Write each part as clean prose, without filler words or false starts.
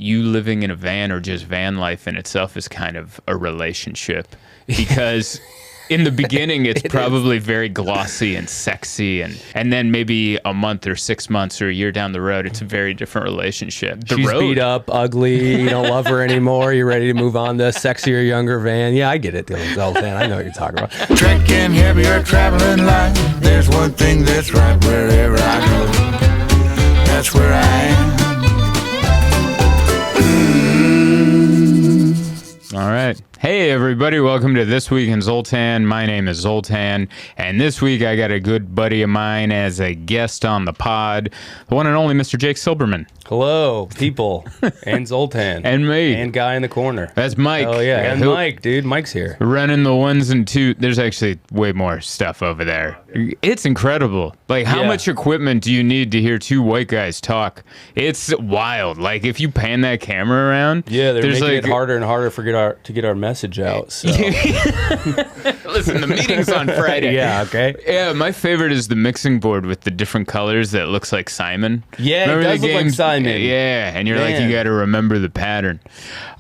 you living in a van or just van life in itself is kind of a relationship, because in the beginning it's probably very glossy and sexy, and then maybe a month or 6 months or a year down the road, it's a very different relationship. She's beat up, ugly, you don't love her anymore, you're ready to move on to a sexier, younger van. Yeah, I get it, In Zoltan. I know what you're talking about. Trekking, heavier, traveling light. There's one thing that's right wherever I go. That's where I am. All right. Hey, everybody. Welcome to This Week in Zoltan. My name is Zoltan, and this week I got a good buddy of mine as a guest on the pod, the one and only Mr. Jake Silberman. Hello, people, and Zoltan. And me. And guy in the corner. That's Mike. Oh, yeah. And Mike, dude. Mike's here. Running the ones and two. There's actually way more stuff over there. It's incredible. Like, how much equipment do you need to hear two white guys talk? It's wild. Like, if you pan that camera around. Yeah, they're making it harder and harder to get our message out. So. Listen, the meeting's on Friday. Yeah, okay. Yeah, my favorite is the mixing board with the different colors that looks like Simon. Yeah, Remember it does look like Simon. Yeah, and you're like, you got to remember the pattern.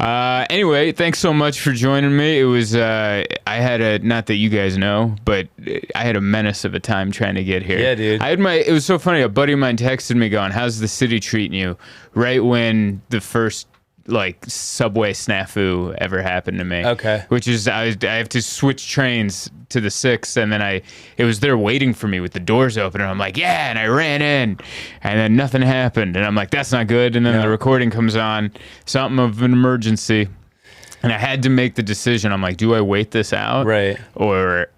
Anyway, thanks so much for joining me. It was, I had a, not that you guys know, but I had a menace of a time trying to get here. Yeah, dude. It was so funny. A buddy of mine texted me going, how's the city treating you? Right when the first subway snafu ever happened to me. Okay. Which is I have to switch trains to the 6, and then it was there waiting for me with the doors open, and I'm like, yeah, and I ran in, and then nothing happened, and I'm like, that's not good, and then the recording comes on, something of an emergency. And I had to make the decision. I'm like, do I wait this out? Right. Or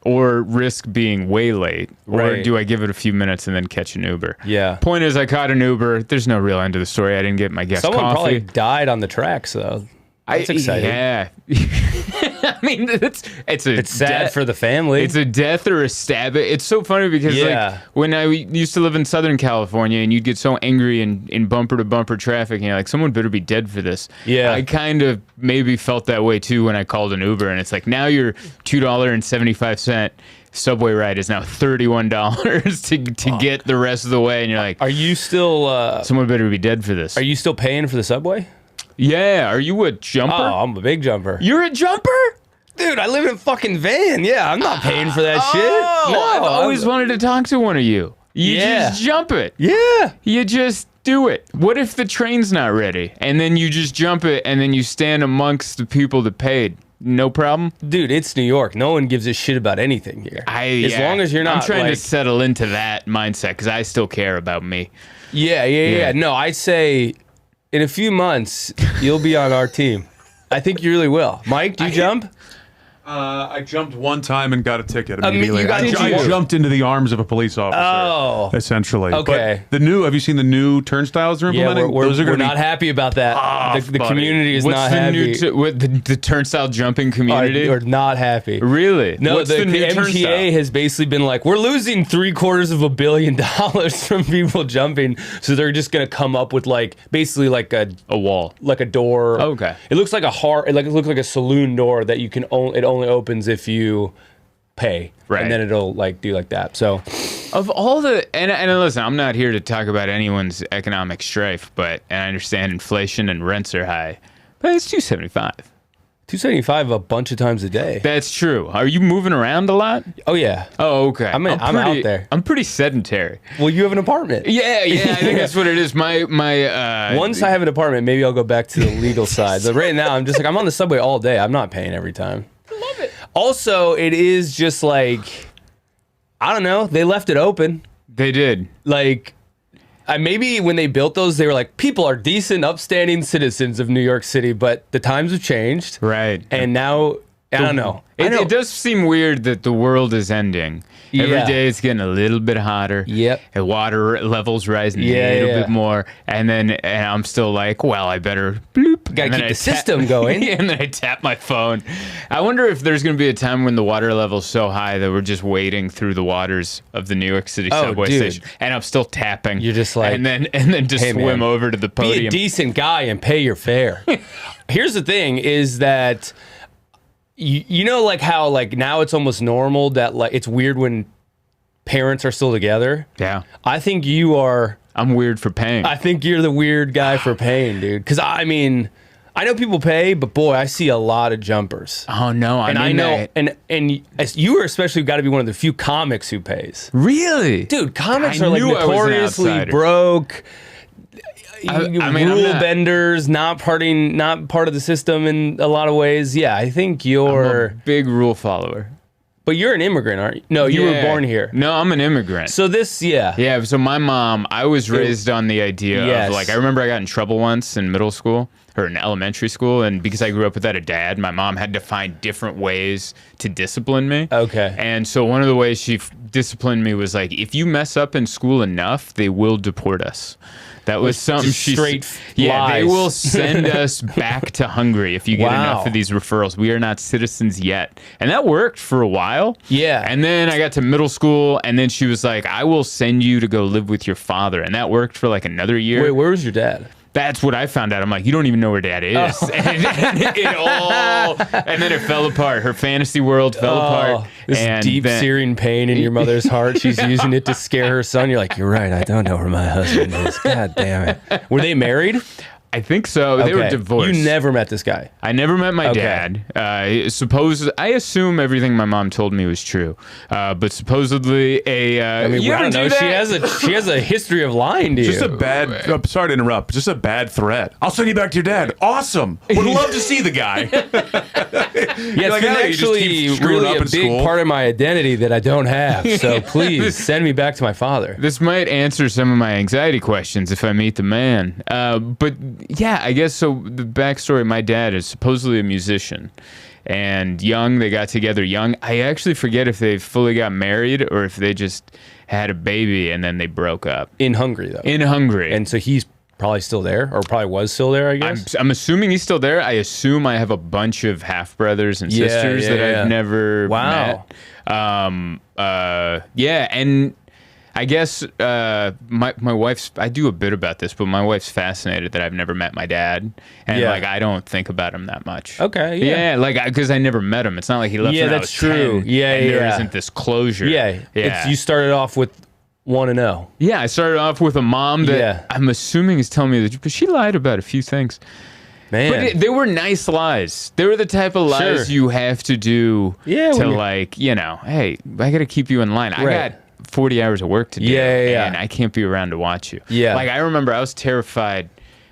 risk being way late? Or do I give it a few minutes and then catch an Uber? Yeah. Point is, I caught an Uber. There's no real end to the story. I didn't get my guest Someone coffee. probably died on the tracks, though. That's exciting. Yeah. I mean, it's sad for the family. It's a death or a stab. It's so funny because when I used to live in Southern California and you'd get so angry in bumper to bumper traffic and you're like, someone better be dead for this. Yeah. I kind of maybe felt that way too when I called an Uber, and it's like, now your $2.75 subway ride is now $31 to get the rest of the way, and you're like, are you still someone better be dead for this. Are you still paying for the subway? Yeah, are you a jumper? Oh, I'm a big jumper. You're a jumper? Dude, I live in a fucking van. Yeah, I'm not paying for that shit. No, I've always wanted to talk to one of you. You just jump it. Yeah. You just do it. What if the train's not ready? And then you just jump it, and then you stand amongst the people that paid. No problem? Dude, it's New York. No one gives a shit about anything here. As long as you're not. I'm trying to settle into that mindset because I still care about me. Yeah. No, I'd say in a few months, you'll be on our team. I think you really will. Mike, do you jump? I jumped one time and got a ticket immediately. I jumped into the arms of a police officer, essentially. Okay. But have you seen the new turnstiles they're implementing? We're not happy about that. The community is not happy. The turnstile jumping community? Are not happy. Really? No, the MTA has basically been like, we're losing $750 million from people jumping, so they're just going to come up with basically a wall. Like a door. Okay. It looks like it looks like a saloon door that you can only opens if you pay, and then it'll do like that. So, of all the and listen, I'm not here to talk about anyone's economic strife, but I understand inflation and rents are high, but it's $275. $275 a bunch of times a day. That's true. Are you moving around a lot? Oh yeah. Oh okay. I'm out there. I'm pretty sedentary. Well, you have an apartment. Yeah. I think that's what it is. My once I have an apartment, maybe I'll go back to the legal side. But right now, I'm just I'm on the subway all day. I'm not paying every time. Love it. Also, it is just I don't know. They left it open. They did. Maybe when they built those, they were like, people are decent, upstanding citizens of New York City, but the times have changed. Right. And now, I don't know. It does seem weird that the world is ending. Every day it's getting a little bit hotter. Yep. And water levels rising a little bit more. And I'm still like, well, I better bloop. Gotta keep the system going. And then I tap my phone. I wonder if there's going to be a time when the water level's so high that we're just wading through the waters of the New York City subway station. And I'm still tapping. You're just like... And then just swim over to the podium. Be a decent guy and pay your fare. Here's the thing is that... You know, how now it's almost normal that it's weird when parents are still together. Yeah. I think you are I'm weird for paying. I think you're the weird guy for paying, dude. Because I mean, I know people pay, but boy, I see a lot of jumpers. Oh no, I know, and you are especially got to be one of the few comics who pays. Really, dude? Comics are like notoriously broke. Rule benders, not part of the system in a lot of ways. Yeah, I think you're a big rule follower. But you're an immigrant, aren't you? No, you were born here. No, I'm an immigrant. So Yeah, so my mom, I was raised on the idea of, like, I remember I got in trouble once in middle school, or in elementary school, and because I grew up without a dad, my mom had to find different ways to discipline me. Okay. And so one of the ways she disciplined me was, like, if you mess up in school enough, they will deport us. That was something she straight lies. They will send us back to Hungary if you get enough of these referrals. We are not citizens yet. And that worked for a while. Yeah. And then I got to middle school, and then she was like, I will send you to go live with your father. And that worked for like another year. Wait, where was your dad? That's what I found out. I'm like, you don't even know where dad is. Oh. And then it fell apart. Her fantasy world fell apart. This deep searing pain in your mother's heart. She's using it to scare her son. You're like, you're right. I don't know where my husband is. God damn it. Were they married? I think so. They were divorced. You never met this guy? I never met my dad. I assume everything my mom told me was true. But supposedly I mean, I don't know. She has a history of lying to you. Just a bad, I'm sorry to interrupt, just a bad threat. I'll send you back to your dad. Awesome. Would love to see the guy. Yeah, it's actually really a big part of my identity that I don't have. So please send me back to my father. This might answer some of my anxiety questions if I meet the man. But yeah, I guess so. The backstory, my dad is supposedly a musician, and they got together young. I actually forget if they fully got married or if they just had a baby and then they broke up. In Hungary, though. In Hungary. And so he's probably still there, or probably was still there, I guess. I'm assuming he's still there. I assume I have a bunch of half brothers and sisters that I've never met. And I guess my wife's, I do a bit about this, but my wife's fascinated that I've never met my dad. And like, I don't think about him that much. Okay. Yeah. Like, because I never met him. It's not like he left when I was 10. There isn't this closure. Yeah. You started off with 1-0. Yeah. I started off with a mom that I'm assuming is telling me that, but she lied about a few things. Man. But they were nice lies. They were the type of lies you have to do to, like, hey, I got to keep you in line. I got 40 hours of work to do, and I can't be around to watch you. Yeah. Like, I remember I was terrified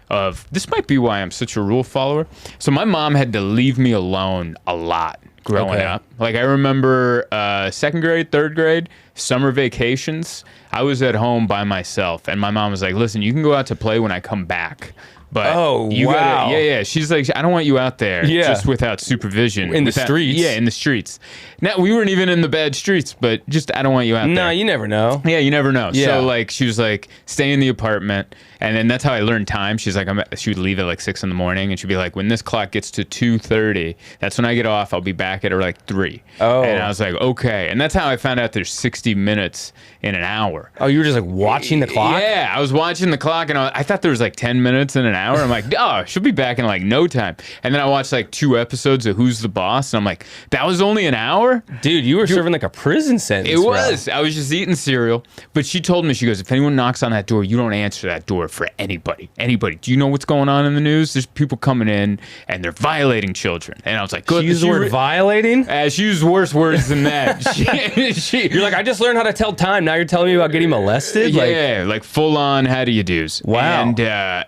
of, this might be why I'm such a rule follower. So my mom had to leave me alone a lot growing up. Like, I remember second grade, third grade, summer vacations, I was at home by myself, and my mom was like, listen, you can go out to play when I come back. But gotta, she's like, I don't want you out there just without supervision. In the streets. Yeah, in the streets. Now, we weren't even in the bad streets, but just, I don't want you out there. No, you never know. Yeah, you never know. So, like, she was like, stay in the apartment. And then that's how I learned time. She's like, she would leave at like 6 a.m. and she'd be like, when this clock gets to 2:30, that's when I get off. I'll be back at like 3. Oh. And I was like, okay. And that's how I found out there's 60 minutes in an hour. Oh, you were just like watching the clock? Yeah, I was watching the clock, and I thought there was like 10 minutes in an hour. I'm like, oh, she'll be back in like no time. And then I watched like 2 episodes of Who's the Boss, and I'm like, that was only an hour? Dude, you were serving like a prison sentence. It was. I was just eating cereal. But she told me, she goes, if anyone knocks on that door, you don't answer that door for anybody. Do you know what's going on in the news? There's people coming in and they're violating children. And I was like, good. She used the word violating? She used worse words than that. You're like, I just learned how to tell time. Now you're telling me about getting molested? Yeah, like full on how do you do's. Wow.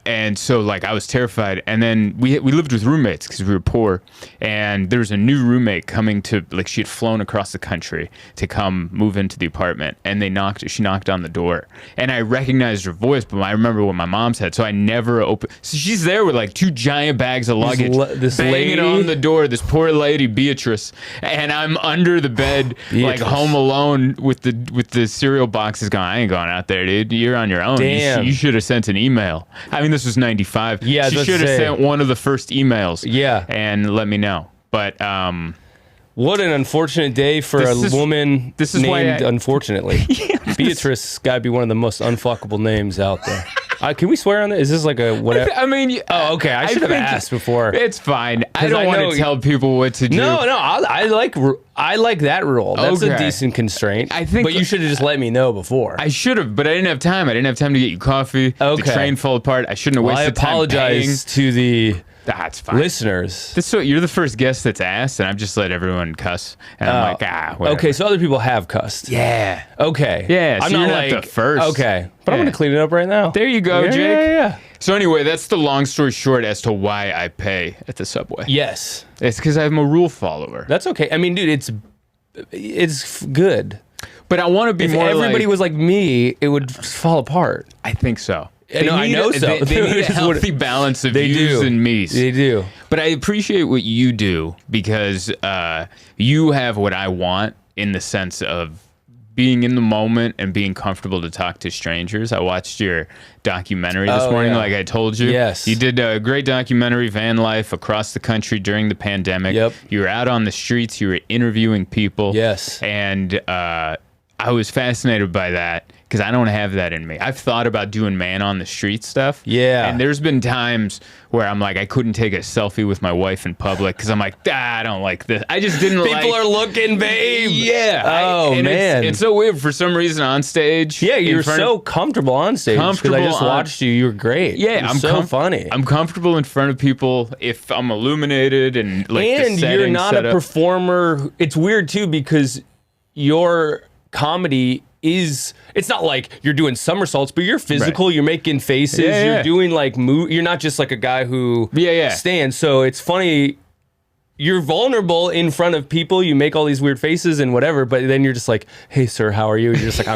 And so like I was terrified. And then we lived with roommates because we were poor. And there was a new roommate coming to, like, she had flown across the country to come move into the apartment. And she knocked on the door. And I recognized her voice, but I remember what my mom said. So I never opened. So she's there with like 2 giant bags of luggage, this banging lady on the door. This poor lady, Beatrice, and I'm under the bed, like home alone with the cereal boxes. Going, I ain't going out there, dude. You're on your own. Damn. You should have sent an email. I mean, this was 95. Yeah, she should have sent one of the first emails. Yeah, and let me know. But what an unfortunate day for a woman named unfortunately. Beatrice got to be one of the most unfuckable names out there. Can we swear on this? Is this like a whatever? I mean, oh, okay. I should have asked before. It's fine. I don't want to tell people what to do. No. I like that rule. That's a decent constraint. I think, but you should have just let me know before. I should have, but I didn't have time. I didn't have time to get you coffee. Okay. The train fell apart. I shouldn't have wasted time. I apologize to the That's fine. listeners. You're the first guest that's asked, and I've just let everyone cuss. And I'm like, whatever. Okay, so other people have cussed. Yeah. Okay. Yeah, so I'm you're not not the first. Okay. But I'm going to clean it up right now. There you go, Jake. Yeah. So anyway, that's the long story short as to why I pay at the Subway. Yes. It's because I'm a rule follower. That's okay. I mean, dude, it's good. But I want to be more If everybody was like me, it would fall apart. I think so. I know so. They need a healthy balance of yous and me's. They do. But I appreciate what you do because you have what I want in the sense of being in the moment and being comfortable to talk to strangers. I watched your documentary this morning, like I told you. Yes. You did a great documentary, van life across the country during the pandemic. Yep. You were out on the streets. You were interviewing people. Yes. And I was fascinated by that because I don't have that in me. I've thought about doing man on the street stuff. Yeah. And there's been times where I'm like, I couldn't take a selfie with my wife in public because I'm like, I don't like this. I just didn't like. People are looking, babe. Yeah. Oh, man. It's so weird. For some reason on stage. Yeah, you were so comfortable on stage. Because I just watched you. You were great. Yeah. I'm so funny. I'm comfortable in front of people if I'm illuminated and like and the you're not a performer. It's weird, too, because your comedy it's not like you're doing somersaults, but you're physical. Right. You're making faces. You're doing like you're not just like a guy who stands. So it's funny. You're vulnerable in front of people. You make all these weird faces and whatever, but then you're just like, "Hey, sir, how are you?" And you're just like,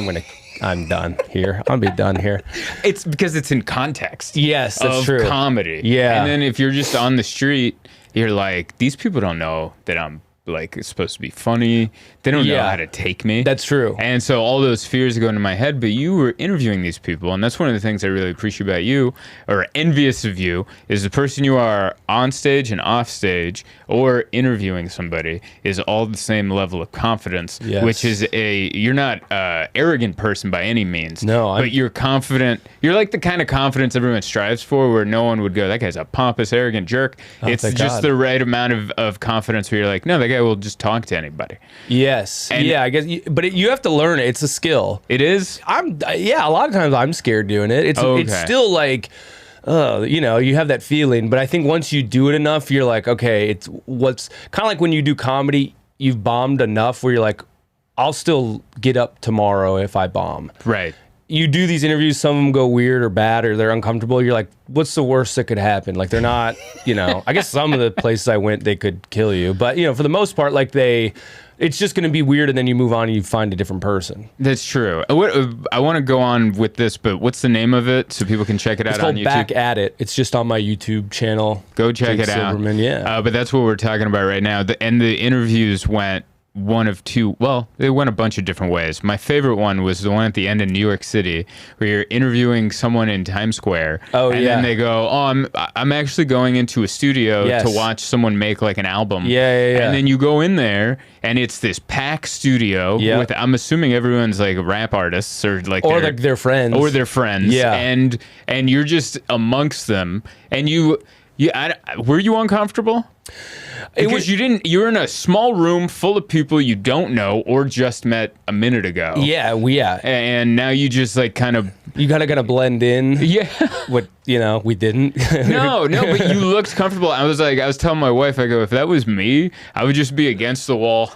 I'm done here. I'll be done here. It's because it's in context. Yes, that's true. Comedy. Yeah. And then if you're just on the street, you're like, these people don't know that I'm like it's supposed to be funny. They don't know how to take me. That's true. And so all those fears go into my head, but you were interviewing these people, and that's one of the things I really appreciate about you, or envious of you, is the person you are on stage and off stage, or interviewing somebody, is all the same level of confidence, which is you're not an arrogant person by any means. No, but you're confident. You're like the kind of confidence everyone strives for, where no one would go, that guy's a pompous, arrogant jerk. It's just the right amount of confidence where you're like, no, that guy will just talk to anybody. Yes. And I guess, but you have to learn it. It's a skill. It is? A lot of times I'm scared doing it. It's still like, you have that feeling, but I think once you do it enough, you're like, okay, it's what's kind of like when you do comedy, you've bombed enough where you're like, I'll still get up tomorrow if I bomb. Right. You do these interviews, some of them go weird or bad or they're uncomfortable. You're like, what's the worst that could happen? Like, they're not, I guess some of the places I went, they could kill you. But, for the most part, like it's just going to be weird and then you move on and you find a different person. That's true. I want to go on with this, but what's the name of it so people can check it out on YouTube? It's called Back at It. It's just on my YouTube channel. Go check Jake it out. Silberman, yeah. But that's what we're talking about right now. The interviews went one of two. Well, they went a bunch of different ways. My favorite one was the one at the end in New York City where you're interviewing someone in Times Square. Oh, and then they go, I'm actually going into a studio to watch someone make like an album. Yeah. And then you go in there and it's this packed studio with, I'm assuming everyone's like rap artists or like their friends. Or their friends. Yeah. And you're just amongst them. And were you uncomfortable? Because you're in a small room full of people you don't know or just met a minute ago. Yeah. And now you just like kind of... You gotta blend in. Yeah. What, we didn't. No, but you looked comfortable. I was telling my wife, I go, if that was me, I would just be against the wall.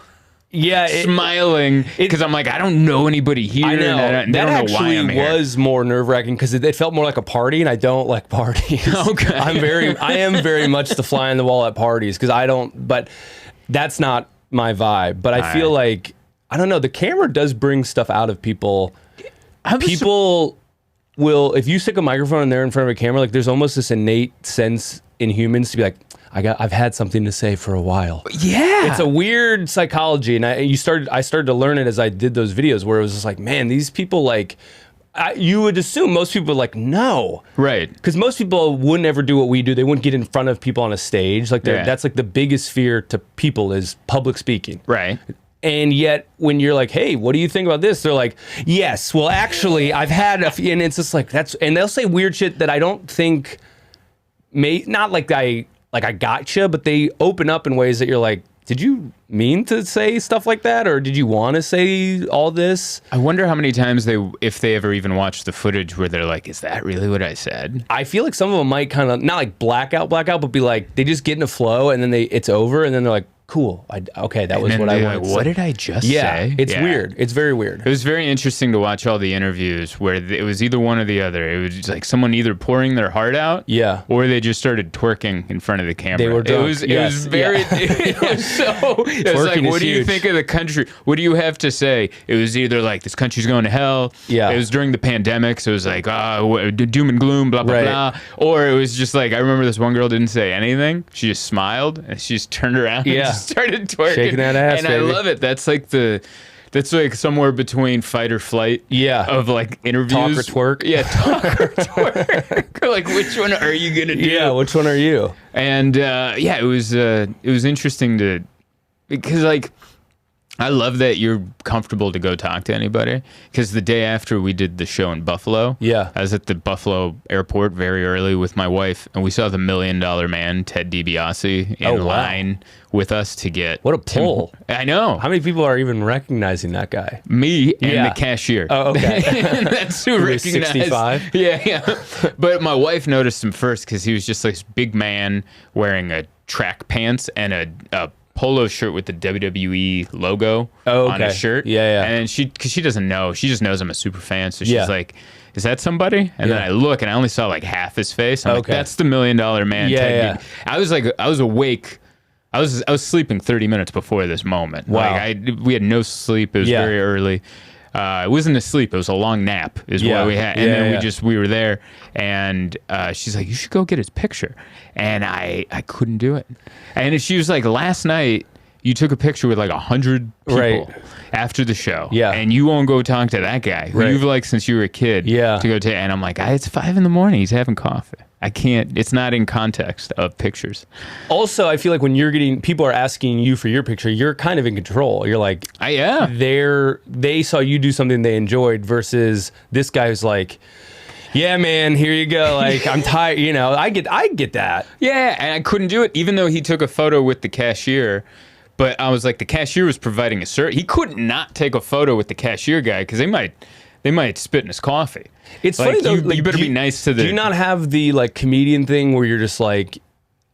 Yeah, smiling because I'm like, I don't know anybody here. I know. And they don't know why I'm here. That actually was more nerve-wracking because it felt more like a party, and I don't like parties. Okay. I am very much the fly on the wall at parties because I don't. But that's not my vibe. But I feel like I don't know. The camera does bring stuff out of people. People will, if you stick a microphone and they're in front of a camera, like there's almost this innate sense in humans to be like, I've had something to say for a while. Yeah. It's a weird psychology. And I started to learn it as I did those videos where it was just like, man, these people like, you would assume most people like, no. Right. Because most people wouldn't ever do what we do. They wouldn't get in front of people on a stage. Like that's like the biggest fear to people is public speaking. Right. And yet, when you're like, "Hey, what do you think about this?" They're like, "Yes, well, actually, I've had a few," and it's just like and they'll say weird shit that I don't think not like I gotcha, but they open up in ways that you're like, did you mean to say stuff like that, or did you want to say all this? I wonder how many times if they ever even watch the footage where they're like, is that really what I said? I feel like some of them might kind of not like blackout, but be like, they just get in a flow and then it's over, and then they're like, cool. Okay, that was what I wanted. What did I just say? It's weird. It's very weird. It was very interesting to watch all the interviews where it was either one or the other. It was just like someone either pouring their heart out, or they just started twerking in front of the camera. They were drunk. It was very. It was so. It was like, what do you think of the country? What do you have to say? It was either like, this country's going to hell. Yeah. It was during the pandemic, so it was like, doom and gloom, blah blah blah. Or it was just like, I remember this one girl didn't say anything. She just smiled and she just turned around. And started twerking, shaking that ass, and baby. I love it. That's like somewhere between fight or flight. Of like interviews. Talk or twerk. Yeah, talk or twerk. Like, which one are you gonna do? Yeah, which one are you? And it was interesting because like, I love that you're comfortable to go talk to anybody, because the day after we did the show in Buffalo, I was at the Buffalo airport very early with my wife, and we saw the $1 Million Man, Ted DiBiase, in line with us to get... What a pull. I know. How many people are even recognizing that guy? Me and the cashier. Oh, okay. That's who recognized. 65? Yeah. But my wife noticed him first because he was just like this big man wearing a track pants and a polo shirt with the WWE logo on his shirt. And because she doesn't know, she just knows I'm a super fan, so she's like, is that somebody? And then I look and I only saw like half his face. I'm like, that's the $1 Million Man. I was awake. I was sleeping 30 minutes before this moment. Wow. Like we had no sleep. It was very early. It wasn't a sleep. It was a long nap is what we had. And then we were there, and she's like, you should go get his picture. And I couldn't do it. And she was like, last night you took a picture with like 100 people after the show. Yeah. And you won't go talk to that guy who you've liked since you were a kid. To go to, and I'm like, it's 5 a.m. He's having coffee. I can't, it's not in context of pictures. Also, I feel like when people are asking you for your picture, you're kind of in control. You're like, they saw you do something they enjoyed, versus this guy who's like, yeah, man, here you go. Like, I'm tired. You know, I get that. Yeah, and I couldn't do it, even though he took a photo with the cashier. But I was like, the cashier was providing a service. He couldn't not take a photo with the cashier guy, because they might spit in his coffee. It's funny though. You better be nice to the. Do you not have the like comedian thing where you're just like,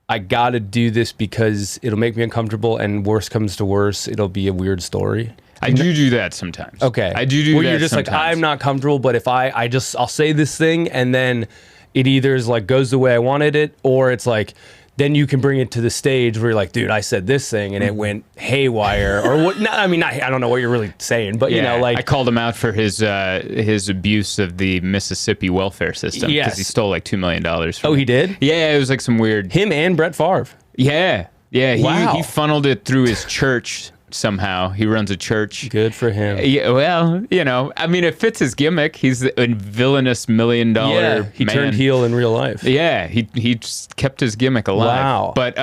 I gotta do this because it'll make me uncomfortable, and worst comes to worst, it'll be a weird story? I do that sometimes. Okay. I do where that you're just sometimes. Like, I'm not comfortable, but if I'll say this thing, and then it either is like goes the way I wanted it, or it's like, then you can bring it to the stage where you're like, dude, I said this thing and it went haywire, or what? I don't know what you're really saying, but you know, like, I called him out for his abuse of the Mississippi welfare system, because he stole like $2 million. Oh, he did? Yeah, it was like some weird. Him and Brett Favre. Yeah. Wow. He funneled it through his church. Somehow he runs a church. Good for him. Yeah, well, you know, I mean, it fits his gimmick. He's a villainous $1 million man. He turned heel in real life. Yeah, he just kept his gimmick alive. Wow. But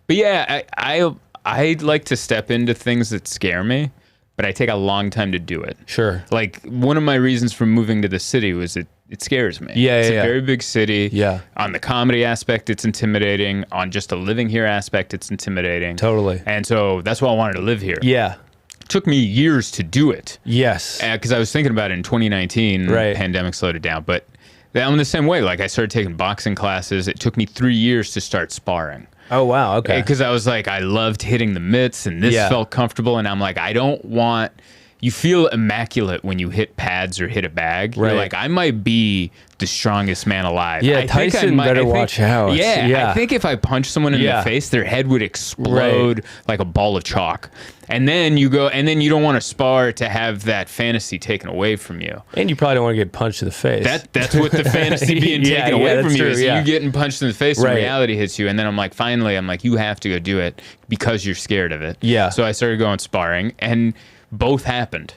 yeah, I like to step into things that scare me, but I take a long time to do it. Sure. Like, one of my reasons for moving to the city was it scares me. It's a very big city. Yeah. On the comedy aspect, it's intimidating. On just a living here aspect, it's intimidating. Totally. And so that's why I wanted to live here. Yeah. It took me years to do it. Yes. Because I was thinking about it in 2019. Right. The pandemic slowed it down. But I'm the same way. Like, I started taking boxing classes. It took me 3 years to start sparring. Oh, wow. Okay. Because I was like, I loved hitting the mitts, and this felt comfortable. And I'm like, I don't want... You feel immaculate when you hit pads or hit a bag. Right. You're like, I might be the strongest man alive. Yeah, Tyson better watch out. Yeah, I think if I punch someone in the face, their head would explode like a ball of chalk. And then you don't want to spar to have that fantasy taken away from you. And you probably don't want to get punched in the face. That's what the fantasy being taken away from you is. You getting punched in the face and reality hits you. And then I'm like, you have to go do it because you're scared of it. Yeah. So I started going sparring, and both happened.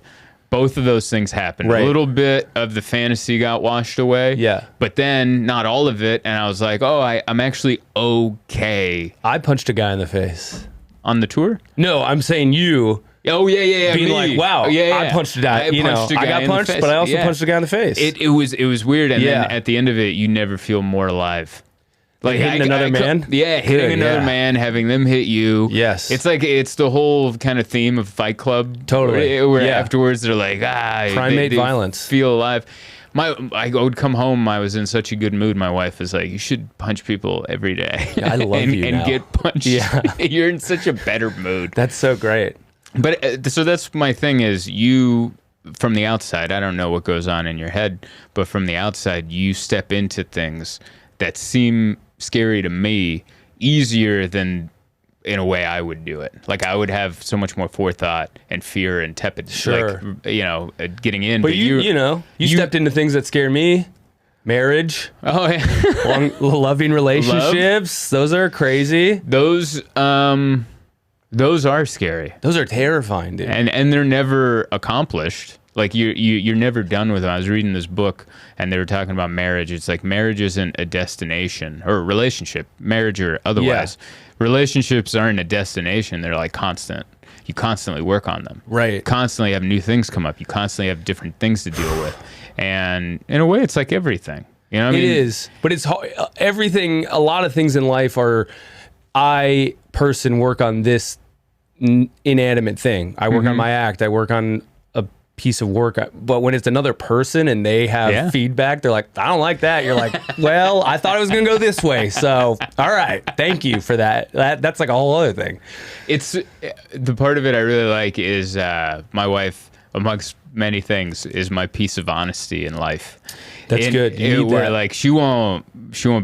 Both of those things happened. A little bit of the fantasy got washed away. Yeah. But then not all of it. And I was like, I'm actually okay. I punched a guy in the face. On the tour? No, I'm saying you. Oh yeah. Being me. like, wow, I punched a guy. I got punched, but I also punched a guy in the face. It was weird, and then at the end of it, you never feel more alive. Like hitting another man? Yeah, hitting another man, having them hit you. Yes. It's like, it's the whole kind of theme of Fight Club. Totally. Where afterwards they're like, primate violence. Feel alive. I would come home, I was in such a good mood. My wife was like, you should punch people every day. Yeah, I love you and now. get punched. Yeah. You're in such a better mood. That's so great. But so that's my thing is, you, from the outside, I don't know what goes on in your head, but from the outside, you step into things that seem scary to me easier than in a way I would do it. Like, I would have so much more forethought and fear and tepid, like, getting in. But you stepped into things that scare me. Marriage. Oh, yeah. Loving relationships. Those are crazy. Those are scary. Those are terrifying, dude. And they're never accomplished. Like, you're never done with them. I was reading this book, and they were talking about marriage. It's like, marriage isn't a destination, or a relationship, marriage or otherwise. Yeah. Relationships aren't a destination. They're like constant. You constantly work on them. Right. You constantly have new things come up. You constantly have different things to deal with. And in a way, it's like everything. You know what I mean? It is. But it's everything. A lot of things in life are, I work on this inanimate thing. I work on my act. I work on a piece of work. But when it's another person and they have feedback, they're like, I don't like that. You're like, well, I thought it was going to go this way. So, all right. Thank you for that. That's like a whole other thing. It's the part of it I really like is my wife, amongst many things, is my piece of honesty in life. That's good. Where like she won't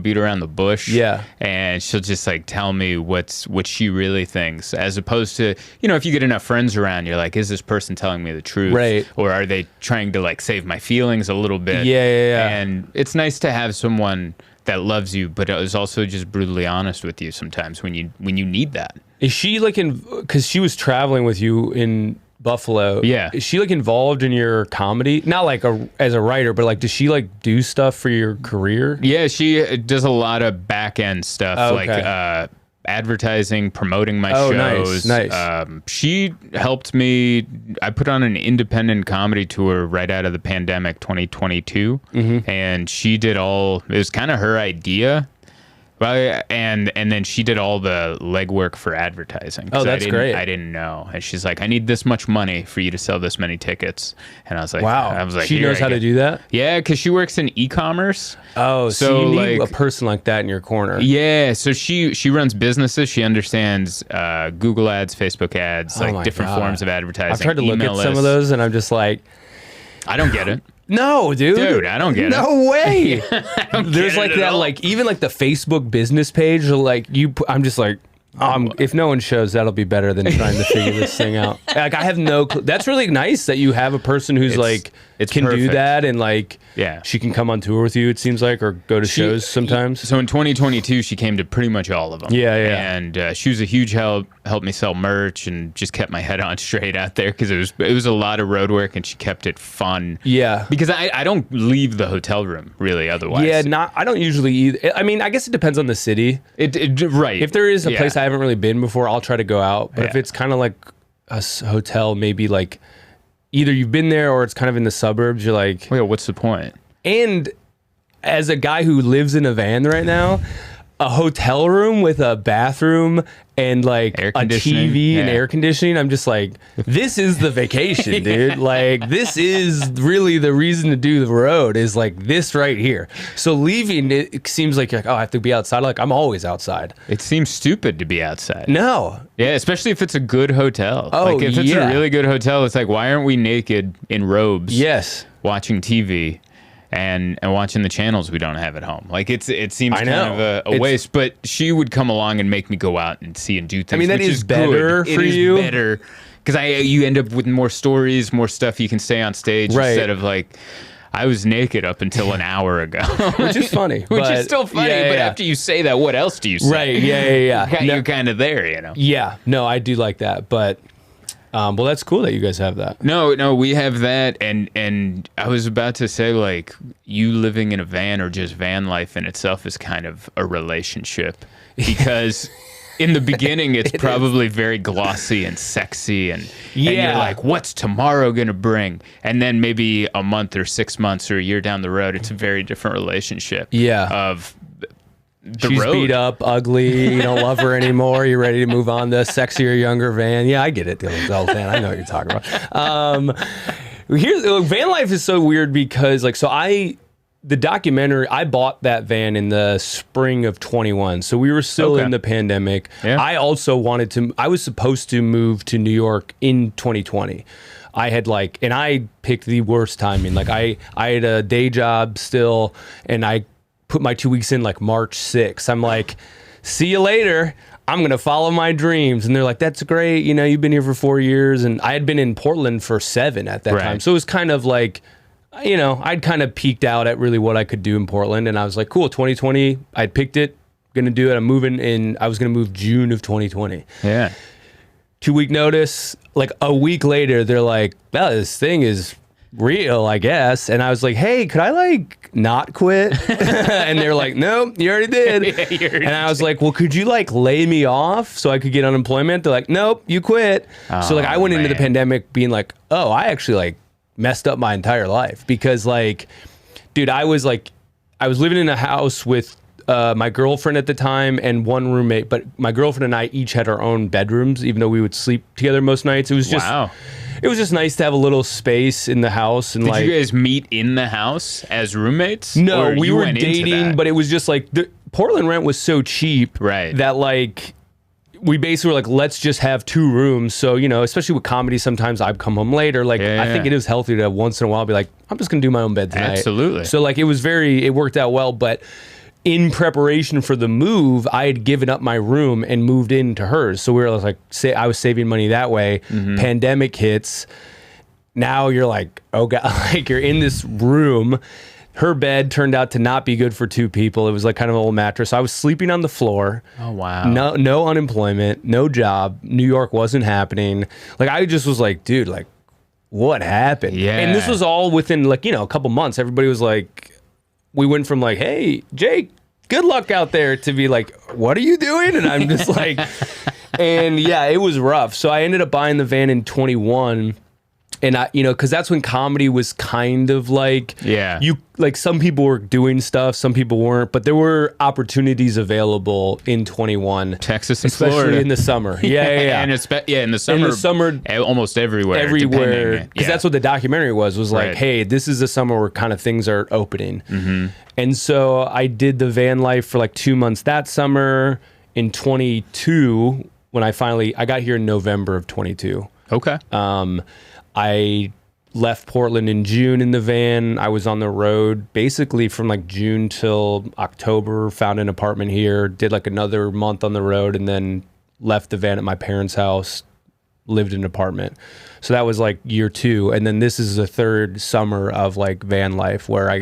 beat around the bush. Yeah. And she'll just like tell me what she really thinks, as opposed to, if you get enough friends around, you're like, is this person telling me the truth? Right. Or are they trying to like save my feelings a little bit? Yeah. And it's nice to have someone that loves you, but is also just brutally honest with you sometimes when you need that. Is she like because she was traveling with you in Buffalo. Yeah. Is she like involved in your comedy? Not like as a writer, but like, does she like do stuff for your career? Yeah, she does a lot of back end stuff, like advertising, promoting my shows. Nice. She helped me. I put on an independent comedy tour right out of the pandemic, 2022, and she did all. It was kind of her idea. Well, and then she did all the legwork for advertising. Oh, that's great. I didn't know. And she's like, I need this much money for you to sell this many tickets. And I was like, wow. She knows how to do that? Yeah, because she works in e-commerce. Oh, so you need a person like that in your corner. Yeah, so she runs businesses. She understands Google ads, Facebook ads, like different forms of advertising. I've tried to look at some of those, and I'm just like, I don't get it. No, dude, I don't get it. No way. There's like that, like even like the Facebook business page, like I'm just like, if no one shows, that'll be better than trying to figure this thing out. Like, I have no clue. That's really nice that you have a person who's can perfect. Do that, and like, she can come on tour with you, it seems like, or go to shows sometimes. So in 2022, she came to pretty much all of them. Yeah. And she was a huge help, helped me sell merch, and just kept my head on straight out there, because it was a lot of road work, and she kept it fun. Yeah. Because I don't leave the hotel room really otherwise. Yeah, I don't usually either. I mean, I guess it depends on the city. Right. If there is a place I haven't really been before, I'll try to go out. But if it's kind of like a hotel, maybe like either you've been there or it's kind of in the suburbs, you're like, well, what's the point? And as a guy who lives in a van right now, a hotel room with a bathroom and like a TV and air conditioning, I'm just like, this is the vacation, dude. Like, this is really the reason to do the road, is like this right here. So leaving, it seems like, oh, I have to be outside. Like, I'm always outside. It seems stupid to be outside. No. Yeah, especially if it's a good hotel. Oh, like, if it's a really good hotel, it's like, why aren't we naked in robes? Yes. Watching TV. And watching the channels we don't have at home. Like, it seems kind of a waste, but she would come along and make me go out and see and do things. I mean, that is better for you. It is better, because you end up with more stories, more stuff you can say on stage, instead of like, I was naked up until an hour ago. Which is funny. Which is still funny, but after you say that, what else do you say? Right, yeah. You're kind of there, you know? Yeah, no, I do like that, but... well, that's cool that you guys have that. No, we have that, and I was about to say, like, you living in a van or just van life in itself is kind of a relationship, because in the beginning, it's probably very glossy and sexy, and you're like, what's tomorrow going to bring? And then maybe a month or 6 months or a year down the road, it's a very different relationship. Of the She's road. beat up, ugly. You don't love her anymore. You're ready to move on to a sexier, younger van. Yeah, I get it, In Zoltan. I know what you're talking about. Van life is so weird because, like, the documentary, I bought that van in the spring of 21. So we were still in the pandemic. Yeah. I was supposed to move to New York in 2020. And I picked the worst timing. Like I had a day job still, and I put my 2 weeks in like March 6th. I'm like, see you later. I'm going to follow my dreams. And they're like, that's great. You know, you've been here for 4 years. And I had been in Portland for 7 at that time. So it was kind of like, you know, I'd kind of peaked out at really what I could do in Portland. And I was like, cool, 2020, I'd picked it, going to do it. I'm moving in. I was going to move June of 2020. Yeah. 2 week notice. Like a week later, they're like, well, this thing is real, I guess. And I was like, hey, could I like not quit? And they're like, no, you already did. And I was like, well, could you like lay me off so I could get unemployment? They're like, nope, you quit. So like I went into the pandemic being like, oh, I actually like messed up my entire life because like, dude, I was living in a house with my girlfriend at the time and one roommate, but my girlfriend and I each had our own bedrooms, even though we would sleep together most nights. It was just, it was just nice to have a little space in the house. And did you guys meet in the house as roommates? No, we were dating, but it was just like the Portland rent was so cheap that like, we basically were like, let's just have 2 rooms. So, you know, especially with comedy, sometimes I'd come home later. Like, I think it is healthy to once in a while be like, I'm just going to do my own bed tonight. Absolutely. So, like, it worked out well. But in preparation for the move, I had given up my room and moved into hers. So we were like, I was saving money that way. Pandemic hits. Now you're like, oh God, like you're in this room. Her bed turned out to not be good for 2 people. It was like kind of an old mattress. I was sleeping on the floor. Oh, wow. No unemployment, no job. New York wasn't happening. Like, I just was like, dude, like, what happened? Yeah. And this was all within, like, you know, a couple months. Everybody was like, we went from like, hey, Jake, good luck out there, to be like, what are you doing? And I'm just like, and yeah, it was rough. So I ended up buying the van in 21. And I, you know, because that's when comedy was kind of like, like some people were doing stuff, some people weren't, but there were opportunities available in 21. Texas and especially Florida. in the summer. Yeah. And in the summer, almost everywhere. Because that's what the documentary was like, hey, this is the summer where kind of things are opening. And so I did the van life for like 2 months that summer. In 22, when I got here in November of 22. Okay. I left Portland in June in the van. I was on the road basically from like June till October, found an apartment here, did like another month on the road, and then left the van at my parents' house, lived in an apartment. So that was like year 2. And then this is the 3rd summer of like van life where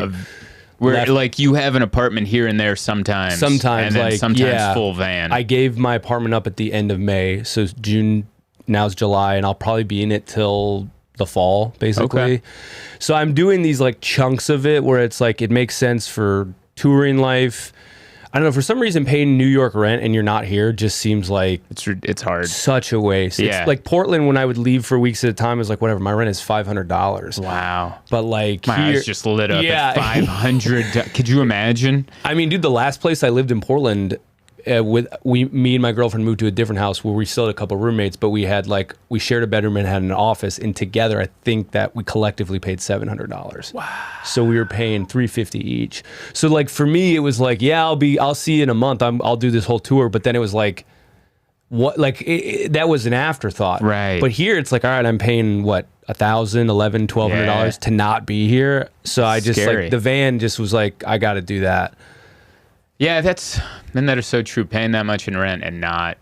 like you have an apartment here and there sometimes. And then like, sometimes full van. I gave my apartment up at the end of May. So June, now it's July, and I'll probably be in it till the fall, basically. Okay. So I'm doing these like chunks of it where it's like, it makes sense for touring life. I don't know, for some reason paying New York rent and you're not here just seems like it's hard. Such a waste. Yeah. It's like Portland, when I would leave for weeks at a time, it was like, whatever, my rent is $500. Wow. But like my eyes just lit up at 500. Could you imagine? I mean, dude, the last place I lived in Portland, me and my girlfriend moved to a different house where we still had a couple roommates, but we shared a bedroom and had an office, and together I think that we collectively paid $700. Wow. So we were paying $350 each. So like for me, it was like, yeah, I'll see you in a month. I'll do this whole tour. But then it was like, what? Like that was an afterthought. Right. But here it's like, all right, I'm paying what, $1,000, $1,100, $1,200 to not be here. So I just like the van just was like, I got to do that. Yeah, that is so true. Paying that much in rent and not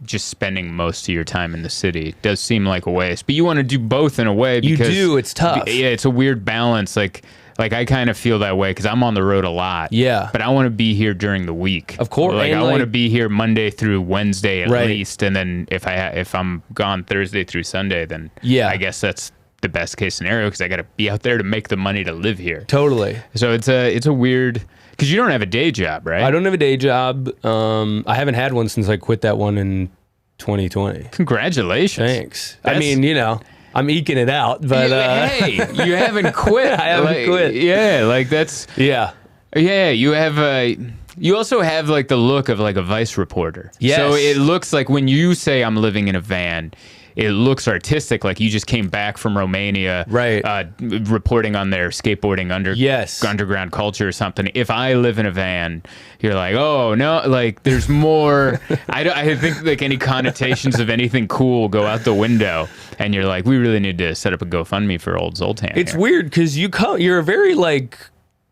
just spending most of your time in the city does seem like a waste. But you want to do both in a way. Because, you do. It's tough. Yeah, it's a weird balance. Like I kind of feel that way because I'm on the road a lot. Yeah. But I want to be here during the week. Of course. Like I want to be here Monday through Wednesday at least, and then if I'm gone Thursday through Sunday, then I guess that's the best case scenario because I got to be out there to make the money to live here. Totally. So it's a weird. Because you don't have a day job, right? I don't have a day job. I haven't had one since I quit that one in 2020. Congratulations. Thanks. I mean, you know, I'm eking it out, but hey, you haven't quit. I haven't quit. Yeah, like that's yeah. You have you also have like the look of like a Vice reporter. Yes. So it looks like when you say I'm living in a van, it looks artistic, like you just came back from Romania, right? Reporting on their skateboarding underground culture or something. If I live in a van, you're like, oh no, like there's more. I think like any connotations of anything cool go out the window, and you're like, we really need to set up a GoFundMe for old Zoltan. It's here. weird because you're a very like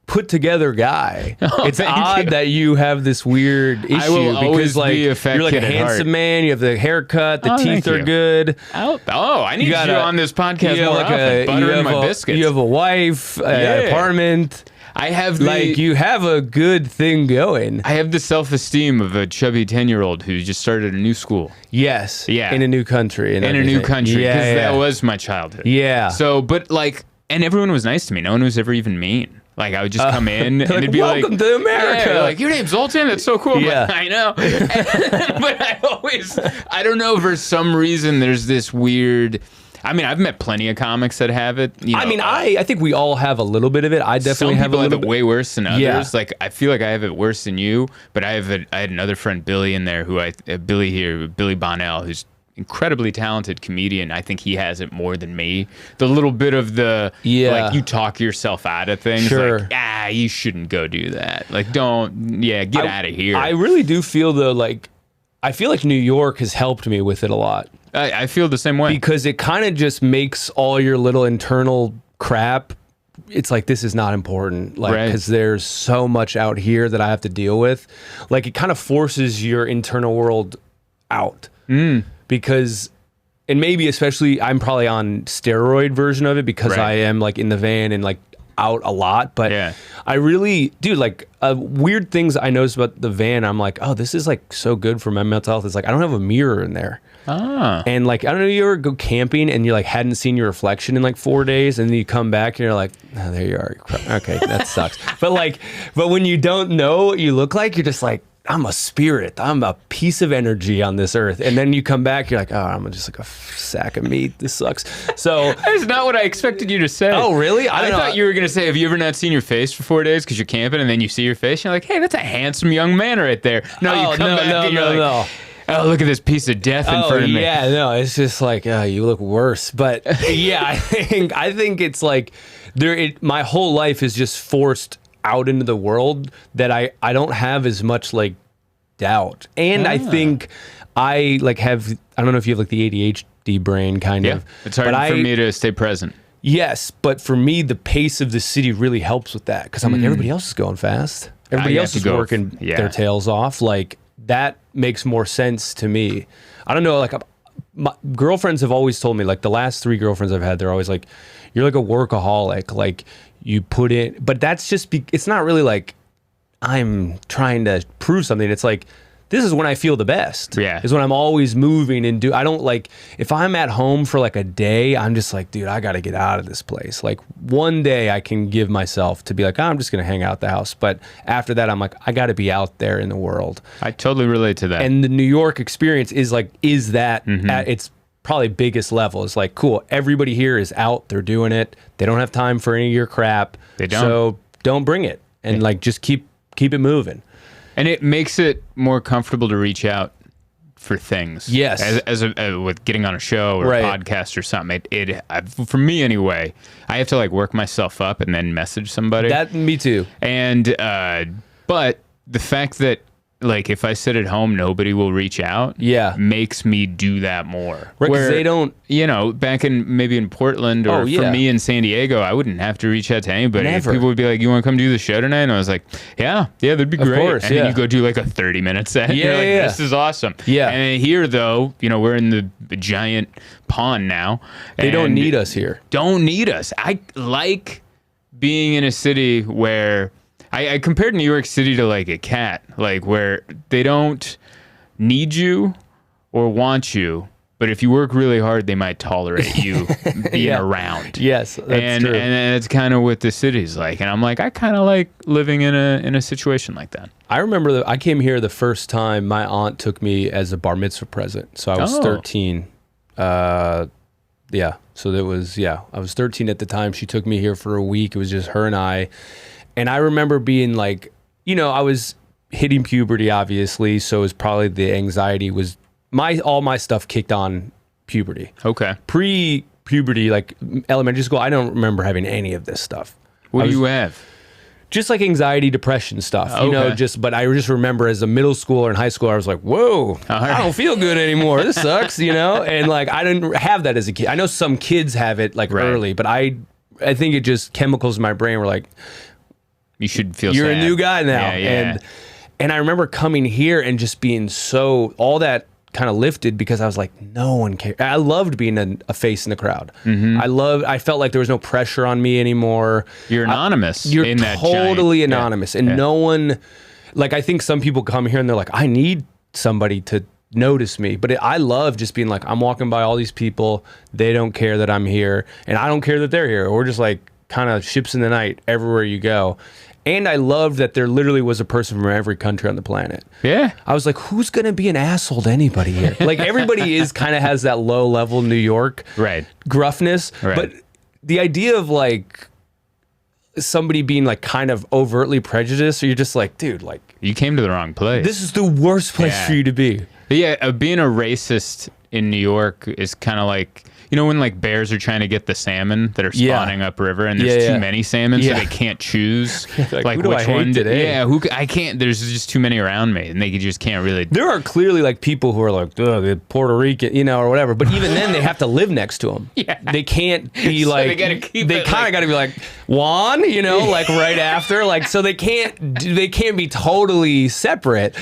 put together guy. It's odd that you have this weird issue because like you're like a handsome man, you have the haircut, the teeth are good. I need you on this podcast more often. Buttering my biscuits. You have a wife, an apartment. I have you have a good thing going. I have the self-esteem of a chubby 10-year-old who just started a new school. Yes. Yeah. In a new country. In a new country because that was my childhood. Yeah. So, but like, and everyone was nice to me. No one was ever even mean. Like I would just come in and it'd be welcome to America. Yeah, like your name's Zoltan. That's so cool. Yeah, I know. But I don't know. For some reason, there's this weird. I mean, I've met plenty of comics that have it. You know, I think we all have a little bit of it. I definitely have a little bit. Way worse than others. Yeah. Like I feel like I have it worse than you. But I had another friend, Billy, in there Billy Bonnell, who's incredibly talented comedian. I think he has it more than me. The little bit of the like you talk yourself out of things. Sure. Like, you shouldn't go do that. Like get out of here. I really do feel though, like I feel like New York has helped me with it a lot. I feel the same way. Because it kind of just makes all your little internal crap, it's like, this is not important. Like, because there's so much out here that I have to deal with. Like, it kind of forces your internal world out. Because, and maybe especially, I'm probably on steroid version of it because I am like in the van and like out a lot. But I really, dude, like weird things I noticed about the van. I'm like, oh, this is like so good for my mental health. It's like, I don't have a mirror in there. And like, I don't know, you ever go camping and you like hadn't seen your reflection in like 4 days and then you come back and you're like, oh, there you are. Okay, that sucks. But when you don't know what you look like, you're just like, I'm a spirit. I'm a piece of energy on this earth. And then you come back, you're like, oh, I'm just like a sack of meat. This sucks. So that's not what I expected you to say. Oh, really? I thought you were going to say, have you ever not seen your face for 4 days because you're camping and then you see your face and you're like, hey, that's a handsome young man right there. No, you come back and you're like, oh, look at this piece of death in front of me. Yeah, no, it's just like, oh, you look worse. But yeah, I think it's like my whole life is just forced out into the world that I don't have as much like doubt. And I think I like have, I don't know if you have like the ADHD brain kind of. It's hard for me to stay present. Yes, but for me, the pace of the city really helps with that because I'm like, everybody else is going fast. Everybody else is working their tails off. Like, that makes more sense to me. I don't know, like my girlfriends have always told me, like the last 3 girlfriends I've had, they're always like, you're like a workaholic, like you put in, but that's just, it's not really like I'm trying to prove something. It's like, this is when I feel the best. Yeah. Is when I'm always moving and I don't like, if I'm at home for like a day, I'm just like, dude, I got to get out of this place. Like one day I can give myself to be like, oh, I'm just going to hang out at the house. But after that, I'm like, I got to be out there in the world. I totally relate to that. And the New York experience is that at its probably biggest level. It's like, cool, everybody here is out. They're doing it. They don't have time for any of your crap. They don't. So don't bring it. And like, just keep it moving. And it makes it more comfortable to reach out for things. Yes. As with getting on a show or a podcast or something. For me anyway, I have to like work myself up and then message somebody. Me too. And but the fact that like if I sit at home, nobody will reach out. Makes me do that more. Right, because they don't. You know, back in Portland or for me in San Diego, I wouldn't have to reach out to anybody. Never. People would be like, "You want to come do the show tonight?" And I was like, "Yeah, that'd be great." Of course, and then you go do like a 30-minute set. Yeah, You're like, this is awesome. Yeah. And here, though, you know, we're in the giant pond now. They don't need us here. Don't need us. I like being in a city where. I compared New York City to like a cat, like where they don't need you or want you. but if you work really hard, they might tolerate you being around. Yes, that's true. And it's kind of what the city's like. And I'm like, I kind of like living in a situation like that. I remember that I came here the first time. My aunt took me as a bar mitzvah present, so I was 13. So that was I was 13 at the time. She took me here for a week. It was just her and I remember being like, I was hitting puberty, obviously, so it was probably the anxiety was all my stuff kicked on puberty. Okay. Pre-puberty, like elementary school, I don't remember having any of this stuff. What do you have? Just like anxiety, depression stuff, but I just remember as a middle schooler and high schooler, I was like, whoa, I don't feel good anymore. This sucks, and like, I didn't have that as a kid. I know some kids have it like early, but I think it just chemicals in my brain were like, you should feel you're sad. a new guy now. Yeah. And I remember coming here and just being all that kind of lifted because I was like, no one cares. I loved being a face in the crowd. Mm-hmm. I felt like there was no pressure on me anymore. You're anonymous. You're in that totally giant, anonymous. And no one, like, I think some people come here and they're like, I need somebody to notice me. But I love just being like, I'm walking by all these people. They don't care that I'm here. And I don't care that they're here. We're just like kind of ships in the night everywhere you go. And I loved that there literally was a person from every country on the planet. Yeah. I was like, who's going to be an asshole to anybody here? Like, everybody kind of has that low level New York gruffness. Right. But the idea of like somebody being like kind of overtly prejudiced, or you're just like, dude, like, you came to the wrong place. This is the worst place for you to be. But yeah, being a racist in New York is kind of like, when like bears are trying to get the salmon that are spawning upriver, and there's too many salmon, so they can't choose like who which one today? Yeah, I can't. There's just too many around me, and they just can't really. There are clearly like people who are like, the Puerto Rican, or whatever. But even then, they have to live next to them. Yeah, they can't be so like. They kind of got to be like Juan, like right after, like, so they can't be totally separate.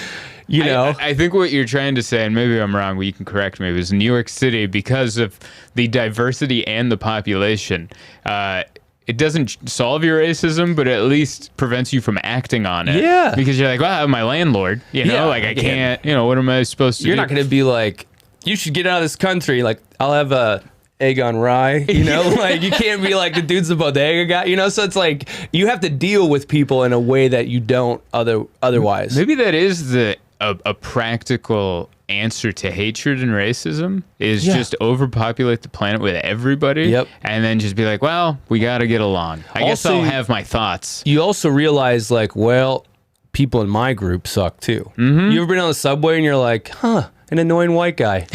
I think what you're trying to say, and maybe I'm wrong, but you can correct me, is New York City, because of the diversity and the population, it doesn't solve your racism, but at least prevents you from acting on it. Yeah. Because you're like, well, I'm my landlord, like I can't, what am I supposed to do? You're not going to be like, you should get out of this country. Like, I'll have a egg on rye, like you can't be like the dude's the bodega guy, so it's like you have to deal with people in a way that you don't otherwise. Maybe that is a practical answer to hatred and racism is just overpopulate the planet with everybody, and then just be like, well, we got to get along. I guess I'll have my thoughts. You also realize, like, well, people in my group suck too. Mm-hmm. You ever been on the subway and you're like, an annoying white guy.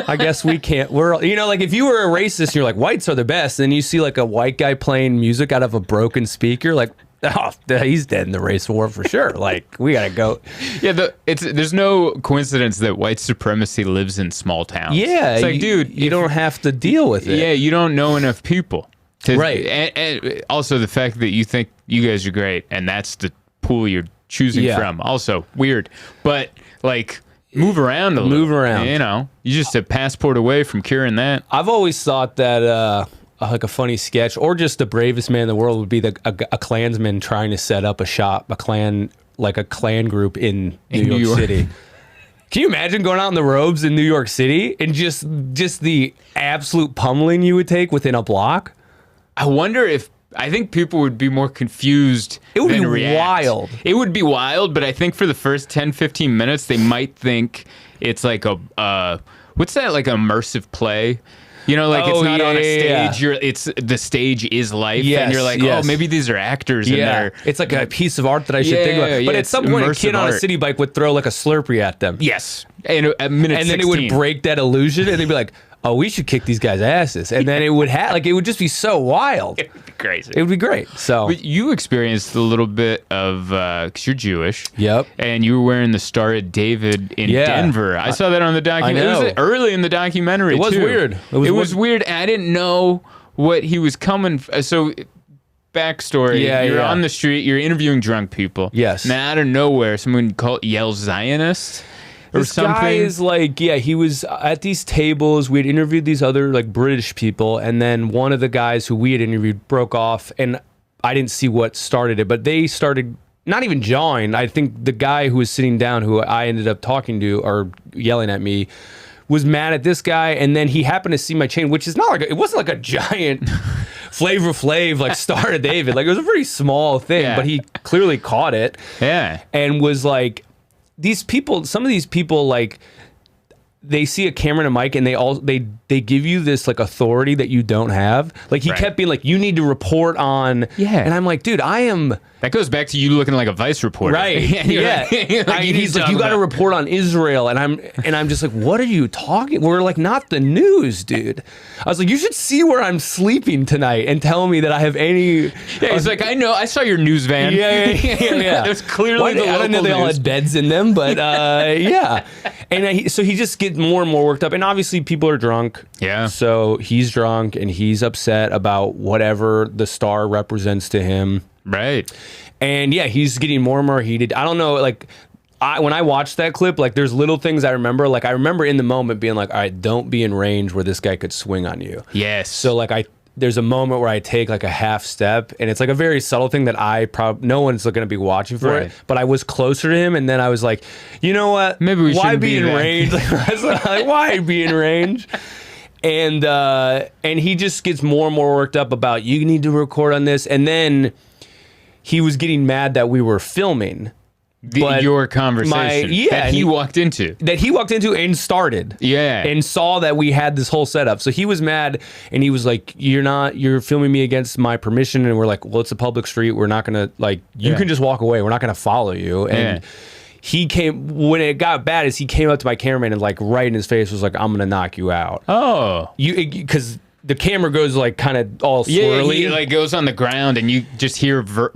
I guess we can't. We're like, if you were a racist and you're like, whites are the best, and then you see like a white guy playing music out of a broken speaker, like, oh, he's dead in the race war for sure. Like, we gotta go. Yeah, there's no coincidence that white supremacy lives in small towns. Yeah, it's like, dude, you don't have to deal with it. Yeah, you don't know enough people. Right. And also the fact that you think you guys are great, and that's the pool you're choosing from. Also weird, but like. Move around a little. Move around. You just a passport away from curing that. I've always thought that like a funny sketch, or just the bravest man in the world, would be a Klansman trying to set up a shop, a Klan group in New York City. Can you imagine going out in the robes in New York City and just the absolute pummeling you would take within a block? I think people would be more confused. It would be react. Wild. It would be wild, but I think for the first 10, 15 minutes, they might think it's like what's that, like immersive play? It's not on a stage. It's the stage is life, and you're like, oh, maybe these are actors. Yeah, it's like a piece of art that I should think about. But at some point, a kid on a city bike would throw like a Slurpee at them. Yes, and a minute, and then 16. It would break that illusion, and they'd be like, oh, we should kick these guys' asses. And then it would it would just be so wild. It would be crazy. It would be great. So, but you experienced a little bit of, because you're Jewish. Yep. And you were wearing the Star of David in Denver. I saw that on the documentary. I know. It was early in the documentary, It was weird. It was weird. And I didn't know what he was coming. So, backstory. You're on the street. You're interviewing drunk people. Yes. And then out of nowhere, someone yells Zionist. This guy is like, he was at these tables. We had interviewed these other like British people, and then one of the guys who we had interviewed broke off, and I didn't see what started it, but they started not even jawing. I think the guy who was sitting down, who I ended up talking to or yelling at me, was mad at this guy, and then he happened to see my chain, which is not like it wasn't like a giant Flavor Flav like Star of David. Like it was a pretty small thing, but he clearly caught it. Yeah. And was like, some of these people like, they see a camera and a mic and they give you this like authority that you don't have. Like he kept being like, you need to report on. Yeah. And I'm like, dude, that goes back to you looking like a Vice reporter. Right. Yeah. He's like, you got to report on Israel. And I'm just like, what are you talking? We're like, not the news, dude. I was like, you should see where I'm sleeping tonight and tell me that I have any. Yeah. He's like, I know. I saw your news van. Yeah. It was clearly the local I don't know they all had beds in them, but yeah. And so he just gets more and more worked up. And obviously people are drunk. Yeah. So he's drunk and he's upset about whatever the star represents to him. Right. And yeah, he's getting more and more heated. I don't know, like, when I watched that clip, like, there's little things I remember. Like, I remember in the moment being like, all right, don't be in range where this guy could swing on you. Yes. So, like, there's a moment where I take, like, a half step, and it's, like, a very subtle thing that no one's going to be watching for it. But I was closer to him, and then I was like, you know what? Maybe we shouldn't be in range? Like, why be in range? And he just gets more and more worked up about, you need to record on this. And then he was getting mad that we were filming. Your conversation that he walked into. That he walked into and started. Yeah. And saw that we had this whole setup. So he was mad and he was like, you're filming me against my permission. And we're like, well, it's a public street. We're not going to, like, you can just walk away. We're not going to follow you. And he came, when it got bad, he came up to my cameraman and, like, right in his face was like, I'm going to knock you out. Oh. Because the camera goes like kind of all swirly. He like goes on the ground and you just hear. But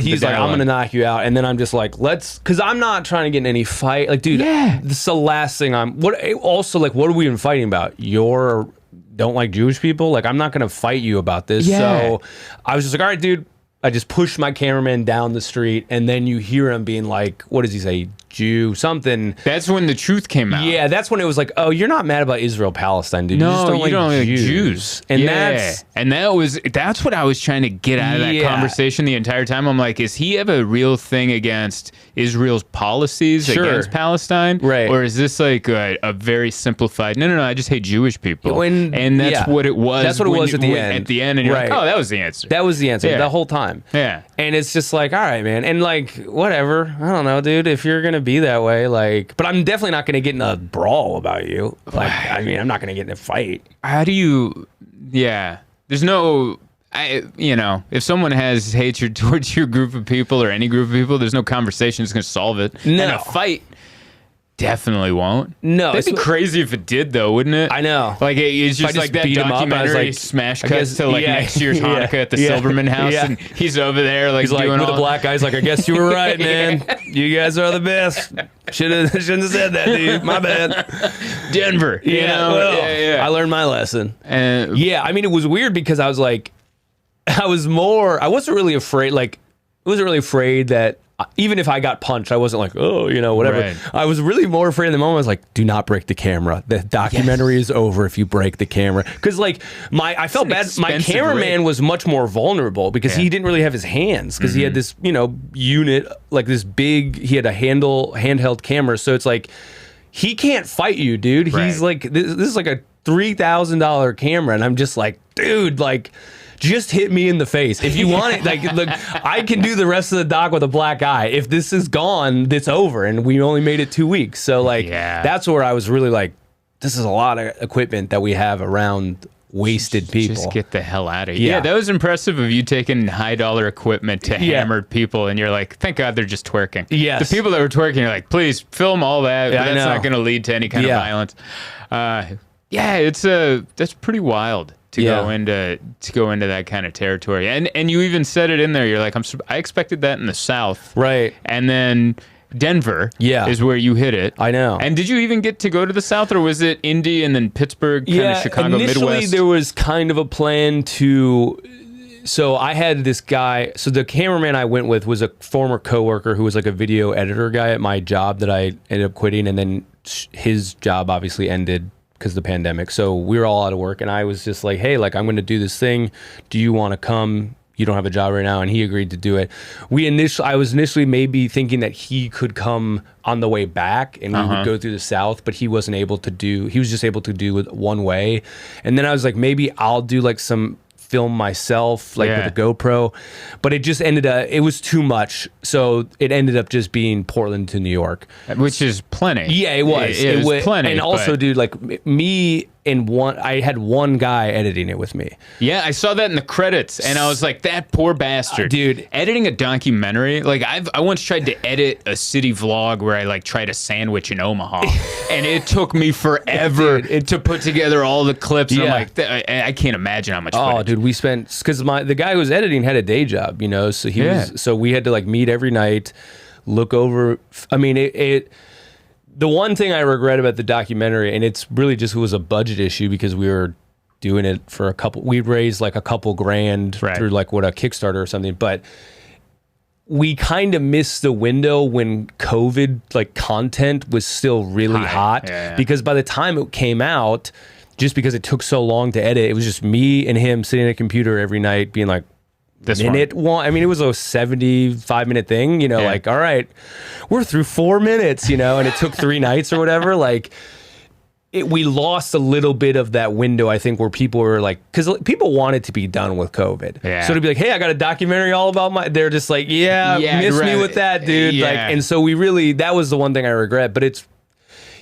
he's like, I'm gonna knock you out, and then I'm just like, because I'm not trying to get in any fight. Like, dude, this is the last thing Also, like, what are we even fighting about? Don't like Jewish people? Like, I'm not gonna fight you about this. Yeah. So I was just like, all right, dude. I just pushed my cameraman down the street, and then you hear him being like, what does he say? Jew, something. That's when the truth came out. Yeah, that's when it was like, oh, you're not mad about Israel-Palestine, dude. No, you just don't like Jews. And that's what I was trying to get out of that conversation the entire time. I'm like, is he have a real thing against Israel's policies against Palestine? Right. Or is this like a very simplified, no, I just hate Jewish people. And that's what it was. That's what it was at the end. At the end, and you're like, oh, that was the answer. That was the answer the whole time. Yeah. And it's just like, all right, man. And like, whatever. I don't know, dude. If you're going to be that way, like, but I'm definitely not going to get in a brawl about you. Like, I mean, I'm not going to get in a fight. How do you, there's no, if someone has hatred towards your group of people or any group of people, there's no conversation that's going to solve it. No. And a fight definitely won't. No. That'd be crazy if it did, though, wouldn't it? I know. Like, it's just like that documentary like, smash cuts to like next year's Hanukkah at the Silberman house, and he's over there like, he's like doing with the black guys, like, I guess you were right, man. You guys are the best. Shouldn't have said that, dude. My bad. Denver. I learned my lesson. I mean, it was weird because I was like, I wasn't really afraid. Like, I wasn't really afraid that even if I got punched, I wasn't like, oh, whatever. Right. I was really more afraid in the moment. I was like, do not break the camera. The documentary is over if you break the camera. Because like I felt bad. My cameraman was much more vulnerable because he didn't really have his hands because he had this, unit, like this big, he had a handheld camera. So it's like, he can't fight you, dude. Right. He's like, this is like a $3,000 camera. And I'm just like, dude, like, just hit me in the face. If you want it, like, look, I can do the rest of the doc with a black eye. If this is gone, it's over. And we only made it 2 weeks. So, like, that's where I was really like, this is a lot of equipment that we have around wasted people. Just get the hell out of here. Yeah, that was impressive of you taking high dollar equipment to hammer people. And you're like, thank God they're just twerking. Yes. The people that were twerking, you're like, please film all that. But that's not going to lead to any kind of violence. That's pretty wild. To go into that kind of territory, and you even said it in there. You're like, I expected that in the South, right? And then Denver, is where you hit it. I know. And did you even get to go to the South, or was it Indy and then Pittsburgh, kind of Chicago, initially Midwest? There was kind of a plan to. So I had this guy. So the cameraman I went with was a former coworker who was like a video editor guy at my job that I ended up quitting, and then his job obviously ended because of the pandemic. So we were all out of work, and I was just like, hey, like, I'm going to do this thing. Do you want to come, you don't have a job right now, and he agreed to do it. I was initially maybe thinking that he could come on the way back and we would go through the South, but he wasn't able to do, he was just able to do it one way. And then I was like, maybe I'll do like some film myself, like with a GoPro, but it just ended up, it was too much. So it ended up just being Portland to New York. Which is plenty. Yeah, it was. It was plenty. And also, dude, like me and I had one guy editing it with me. Yeah, I saw that in the credits, and I was like, that poor bastard. Dude. Editing a documentary, like I once tried to edit a city vlog where I like tried a sandwich in Omaha, and it took me forever to put together all the clips. And I'm like, I can't imagine how much footage. Dude, we spent, because the guy who was editing had a day job, you know, so so we had to like meet every night, look over. I mean, the one thing I regret about the documentary, and it's really just was a budget issue because we were doing it for we raised like a couple grand through like a Kickstarter or something, but we kind of missed the window when COVID like content was still really hot because by the time it came out, just because it took so long to edit, it was just me and him sitting at a computer every night being like, I mean, it was a 75-minute thing, you know, like, all right, we're through 4 minutes, you know, and it took 3 nights or whatever. Like, we lost a little bit of that window, I think, where people were like, because people wanted to be done with COVID. Yeah. So to be like, hey, I got a documentary all about they're just like, miss me with that, dude. Yeah. Like, and so that was the one thing I regret. But it's,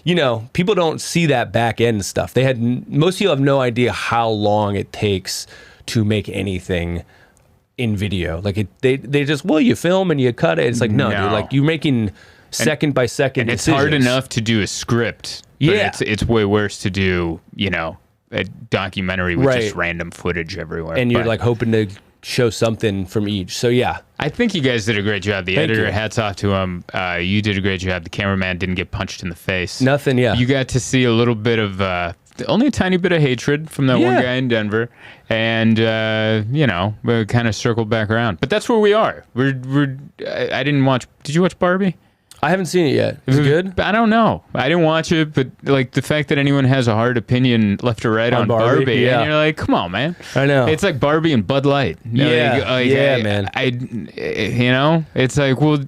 you know, people don't see that back end stuff. Most people have no idea how long it takes to make anything in video. Like they just, you film and you cut it. It's like, no. Dude, like you're making second by second and decisions. It's hard enough to do a script. But it's way worse to do, you know, a documentary with just random footage everywhere. And you're like hoping to show something from each. So I think you guys did a great job. The editor, hats off to him. You did a great job. The cameraman didn't get punched in the face. Nothing. You got to see a little bit of only a tiny bit of hatred from that one guy in Denver, and you know, we kind of circled back around. But that's where we are. I didn't watch. Did you watch Barbie? I haven't seen it yet. Is it good? I don't know. I didn't watch it, but like the fact that anyone has a hard opinion left or right on Barbie, and you're like, come on, man. I know. It's like Barbie and Bud Light. Man. You know, it's like, well,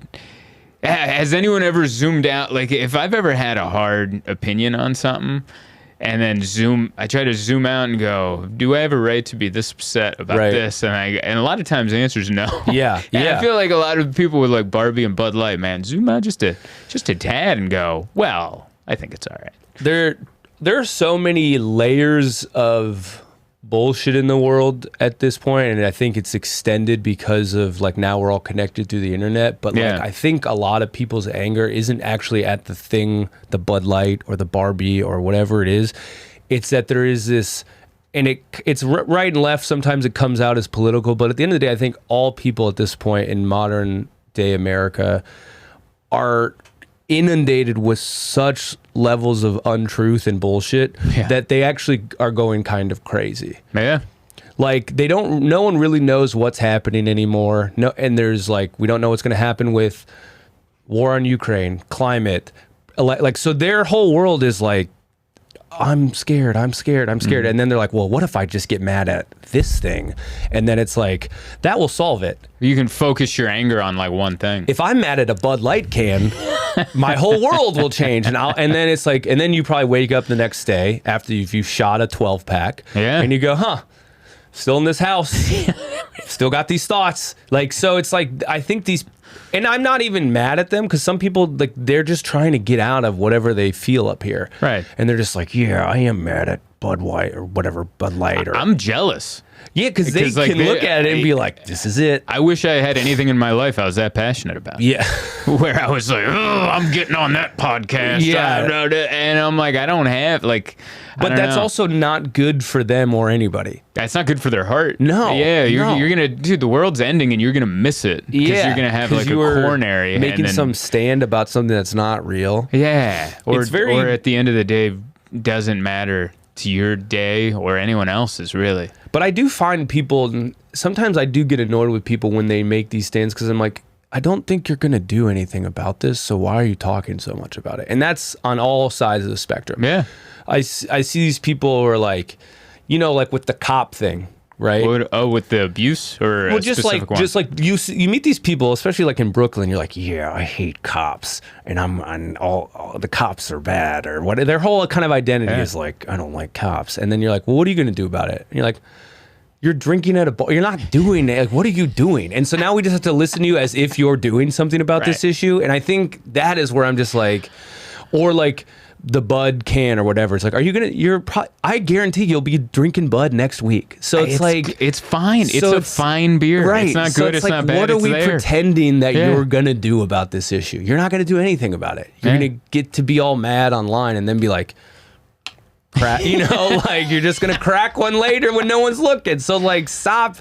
has anyone ever zoomed out? Like, if I've ever had a hard opinion on something, and then I try to zoom out and go, do I have a right to be this upset about this? And a lot of times the answer is no. Yeah. I feel like a lot of people with like Barbie and Bud Light, man, zoom out just a tad and go, well, I think it's all right. There are so many layers of bullshit in the world at this point, and I think it's extended because of like now we're all connected through the internet, but like I think a lot of people's anger isn't actually at the Bud Light or the Barbie or whatever it is. It's that there is this, and it's right and left. Sometimes it comes out as political, but at the end of the day, I think all people at this point in modern day America are inundated with such levels of untruth and bullshit that they actually are going kind of crazy. Yeah. Like no one really knows what's happening anymore. No, and there's like, we don't know what's going to happen with war on Ukraine, climate, like, so their whole world is like, I'm scared. Mm-hmm. And then they're like, well, what if I just get mad at this thing? And then it's like, that will solve it. You can focus your anger on like one thing. If I'm mad at a Bud Light can, my whole world will change. And then it's like, and then you probably wake up the next day after you've shot a 12-pack. Yeah. And you go, still in this house. Still got these thoughts. Like, so it's like, I think these, and I'm not even mad at them because some people, like, they're just trying to get out of whatever they feel up here. Right. And they're just like, yeah, I am mad at Bud White or whatever, Bud Light. I'm jealous. Yeah, because they can look at it and be like, this is it. I wish I had anything in my life I was that passionate about. Yeah. Where I was like, I'm getting on that podcast. Yeah. And I'm like, I don't have, like, but that's also not good for them or anybody. That's not good for their heart. No. Yeah, you're going to, dude, the world's ending and you're going to miss it. Because you're going to have like a coronary. Making some stand about something that's not real. Yeah. Or at the end of the day, doesn't matter to your day or anyone else's, really. But I do find people, sometimes I do get annoyed with people when they make these stands because I'm like, I don't think you're going to do anything about this, so why are you talking so much about it? And that's on all sides of the spectrum. Yeah. I see these people who are like, you know, like with the cop thing, right? With the abuse or well, a specific one? just like you meet these people, especially like in Brooklyn. You're like, yeah, I hate cops, and all the cops are bad, or what? Their whole kind of identity is like, I don't like cops. And then you're like, well, what are you going to do about it? And you're like, you're drinking at a bar. You're not doing it. Like, what are you doing? And so now we just have to listen to you as if you're doing something about this issue. And I think that is where I'm just like, or like the Bud can or whatever. It's like, are you gonna? I guarantee you'll be drinking Bud next week. So it's like it's fine. It's a fine beer. Right. It's not good. It's like, not bad. What are we pretending that you're gonna do about this issue? You're not gonna do anything about it. You're gonna get to be all mad online and then be like, crack. Like you're just gonna crack one later when no one's looking. So like, stop.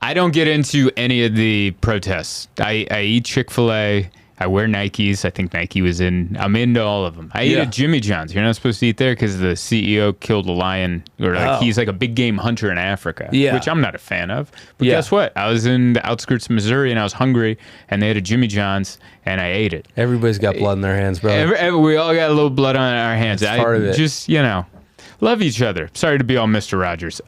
I don't get into any of the protests. I eat Chick-fil-A. I wear Nikes. I think Nike was in. I'm into all of them. I eat at Jimmy John's. You're not supposed to eat there because the CEO killed a lion, or he's like a big game hunter in Africa, which I'm not a fan of. But guess what? I was in the outskirts of Missouri and I was hungry, and they had a Jimmy John's, and I ate it. Everybody's got blood in their hands, bro. We all got a little blood on our hands. That's part of it. Just love each other. Sorry to be all Mr. Rogers.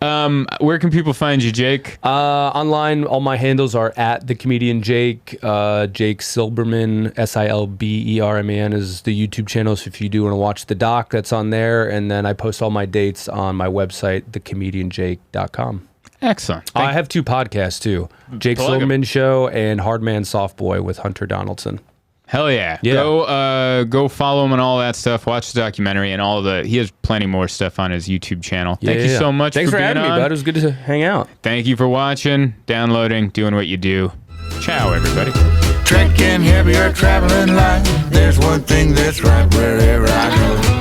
Where can people find you, Jake? Online, all my handles are at the comedian Jake. Jake Silberman, Silberman is the YouTube channel. So if you do want to watch the doc, that's on there. And then I post all my dates on my website, thecomedianjake.com. Excellent. I have 2 podcasts too: Jake Silberman Show and Hardman Soft Boy with Hunter Donaldson. Hell yeah. Go follow him and all that stuff. Watch the documentary and he has plenty more stuff on his YouTube channel. Thank you so much Thanks for being having me, bud. It was good to hang out. Thank you for watching, downloading, doing what you do. Ciao, everybody. Trekking heavy or traveling light, there's one thing that's right wherever I go.